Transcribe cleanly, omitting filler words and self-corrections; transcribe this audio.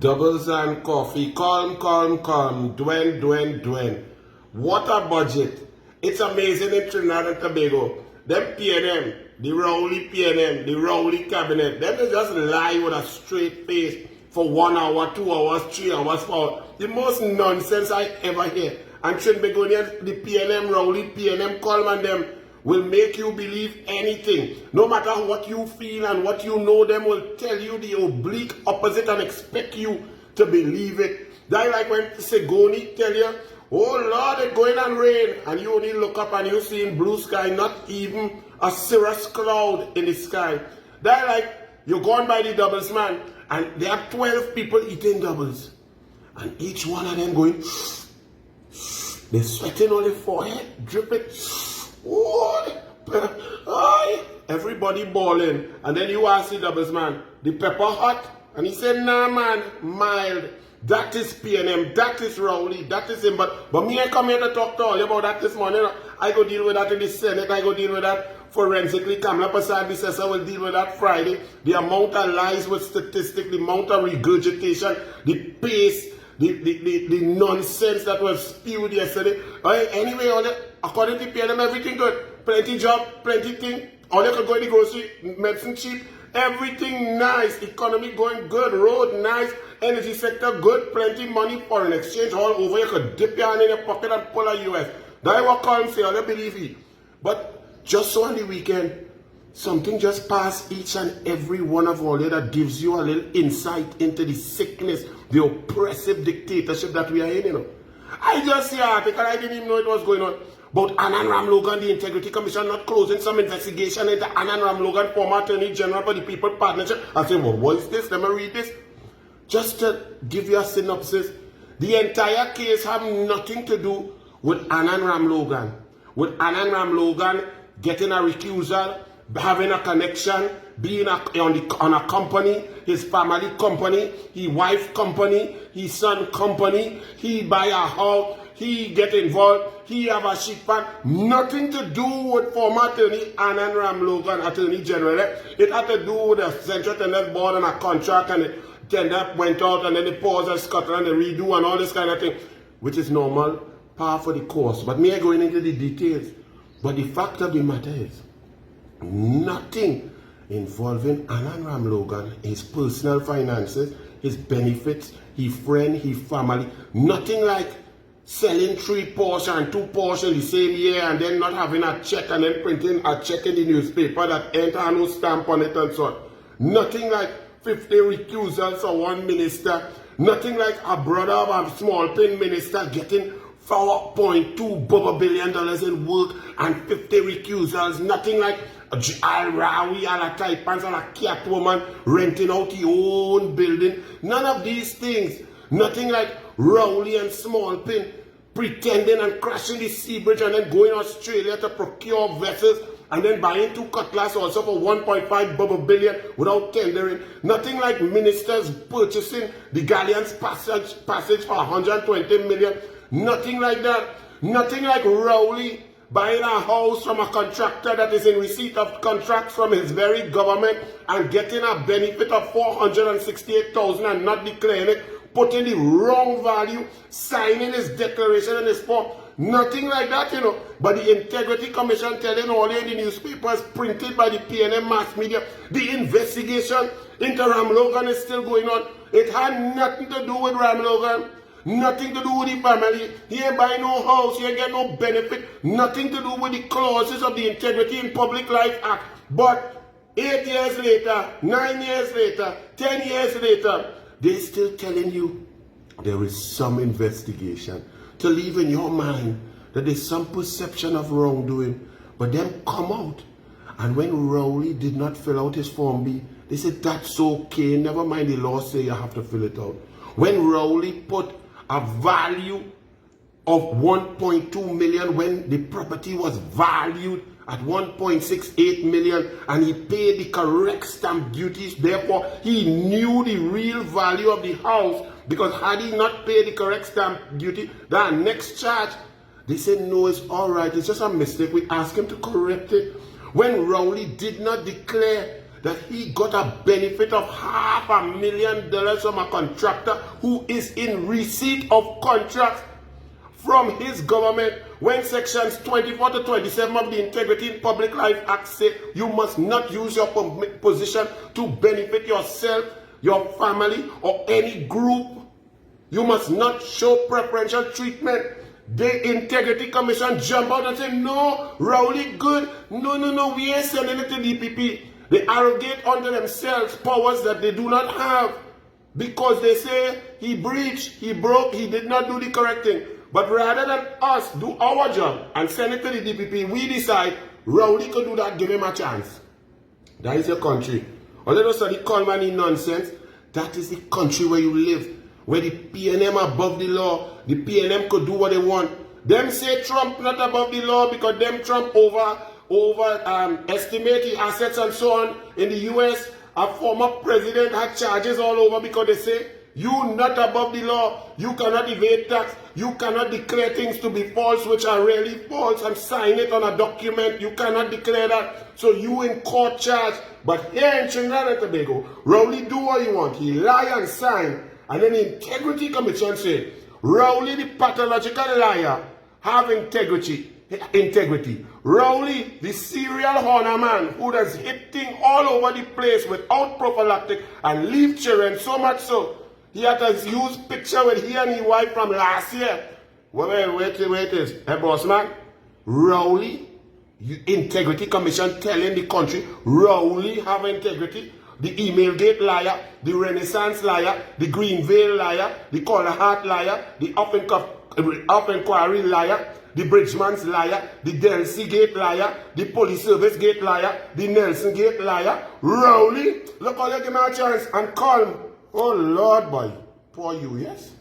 Doubles and coffee. Calm. Dwen. What a budget. It's amazing in Trinidad and Tobago. Them PNM, the Rowley PNM, the Rowley cabinet, them they just lie with a straight face for 1 hour, 2 hours, 3 hours, 4 hours. The most nonsense I ever hear. And Trinbagonians, the PNM, Rowley, PNM, Coleman, them will make you believe anything. No matter what you feel and what you know, them will tell you the oblique opposite and expect you to believe it. That like when Segoni tell you, oh Lord, it's going on rain, and you only look up and you see in blue sky, not even a cirrus cloud in the sky. That like you're going by the doubles man, and there are 12 people eating doubles, and each one of them going, they're sweating on their forehead, dripping. Oh, everybody bawling. And then you ask the doubles man, the pepper hot? And he said, nah man, mild. That is PNM, that is Rowley, that is him. But me, I come here to talk to all you about that this morning. I go deal with that in the Senate, I go deal with that forensically. Kamala Prasad Bissessa will deal with that Friday. The amount of lies with statistics, the amount of regurgitation, the pace, the nonsense that was spewed yesterday. Anyway, according to PNM, everything good. Plenty job, plenty thing. All you can go in the grocery, medicine cheap, everything nice. Economy going good, road nice, energy sector good, plenty money, foreign exchange all over. You could dip your hand in your pocket and pull a US. That's what Colin say, all you believe it. But just so on the weekend, something just passed each and every one of all that gives you a little insight into the sickness, the oppressive dictatorship that we are in, you know. I just see an article, I didn't even know it was going on. But Anand Ramlogan, the Integrity Commission, not closing some investigation into Anand Ramlogan, former Attorney General for the People Partnership. I say, well, what is this? Let me read this. Just to give you a synopsis, the entire case have nothing to do with Anand Ramlogan. With Anand Ramlogan getting a recusal, having a connection, being on a company, his family company, his wife company, his son company, he buy a house, he get involved, he have a sheep farm. Nothing to do with former attorney Anand Ramlogan, Attorney General. It had to do with the Central Tender Board and a contract, and the tender went out, and then they pause and Scotland, they redo and all this kind of thing, which is normal, par for the course. But me, I going into the details. But the fact of the matter is, nothing involving Anand Ramlogan, his personal finances, his benefits, his friend, his family. Nothing like selling 3 Porsche and 2 Porsche in the same year and then not having a check and then printing a check in the newspaper that ain't had no stamp on it and so on. Nothing like 50 recusals for one minister. Nothing like a brother of a small pin minister getting $4.2 billion in work and 50 recusals. Nothing like Al Rawi, Al Taipans, Al Catwoman renting out his own building. None of these things. Nothing like Rowley and Small Pin pretending and crashing the sea bridge and then going to Australia to procure vessels and then buying 2 cutlass also for 1.5 billion without tendering. Nothing like ministers purchasing the Galleon's passage for 120 million. Nothing like that. Nothing like Rowley buying a house from a contractor that is in receipt of contracts from his very government and getting a benefit of 468,000 and not declaring it, putting the wrong value, signing his declaration in his form. Nothing like that, you know. But the Integrity Commission telling all in the newspapers, printed by the PNM mass media, the investigation into Ramlogan is still going on. It had nothing to do with Ramlogan. Nothing to do with the family. He ain't buy no house. He ain't get no benefit. Nothing to do with the clauses of the Integrity in Public Life Act. But 8 years later, 9 years later, 10 years later, they're still telling you there is some investigation to leave in your mind that there's some perception of wrongdoing. But then come out. And when Rowley did not fill out his Form B, they said that's okay. Never mind, the law say you have to fill it out. When Rowley put a value of 1.2 million when the property was valued at 1.68 million and he paid the correct stamp duties, therefore he knew the real value of the house, because had he not paid the correct stamp duty, that next charge, they said no, it's all right, it's just a mistake, we asked him to correct it. When Rowley did not declare that he got a benefit of $500,000 from a contractor who is in receipt of contracts from his government, when sections 24 to 27 of the Integrity in Public Life Act say you must not use your position to benefit yourself, your family, or any group. You must not show preferential treatment. The Integrity Commission jump out and say, no, Rowley good. No, we ain't sending it to DPP. They arrogate unto themselves powers that they do not have, because they say he breached, he broke, he did not do the correct thing. But rather than us do our job and send it to the DPP, we decide Rowley could do that, give him a chance. That is your country. All of a sudden, he call money nonsense. That is the country where you live, where the PNM above the law. The PNM could do what they want. Them say Trump not above the law because them Trump estimate the assets and so on. In the US, a former president had charges all over because they say, you not above the law. You cannot evade tax. You cannot declare things to be false which are really false and sign it on a document. You cannot declare that. So you in court charge. But here in Trinidad and Tobago, Rowley do what you want. He lie and sign. And then the Integrity Commission say, Rowley the pathological liar have integrity. Rowley the serial honor man who does hit things all over the place without prophylactic and leave children so much so. He had to use picture with he and his wife from last year. Wait is. Hey, boss man. Rowley, Integrity Commission telling the country, Rowley have integrity. The Email Gate liar, the Renaissance liar, the Greenvale liar, the Color Heart liar, the Up Inquiry liar, the Bridgeman's liar, the Delsey Gate liar, the Police Service Gate liar, the Nelson Gate liar. Rowley, look how you give me a chance and call him. Oh Lord, boy. Poor you, yes?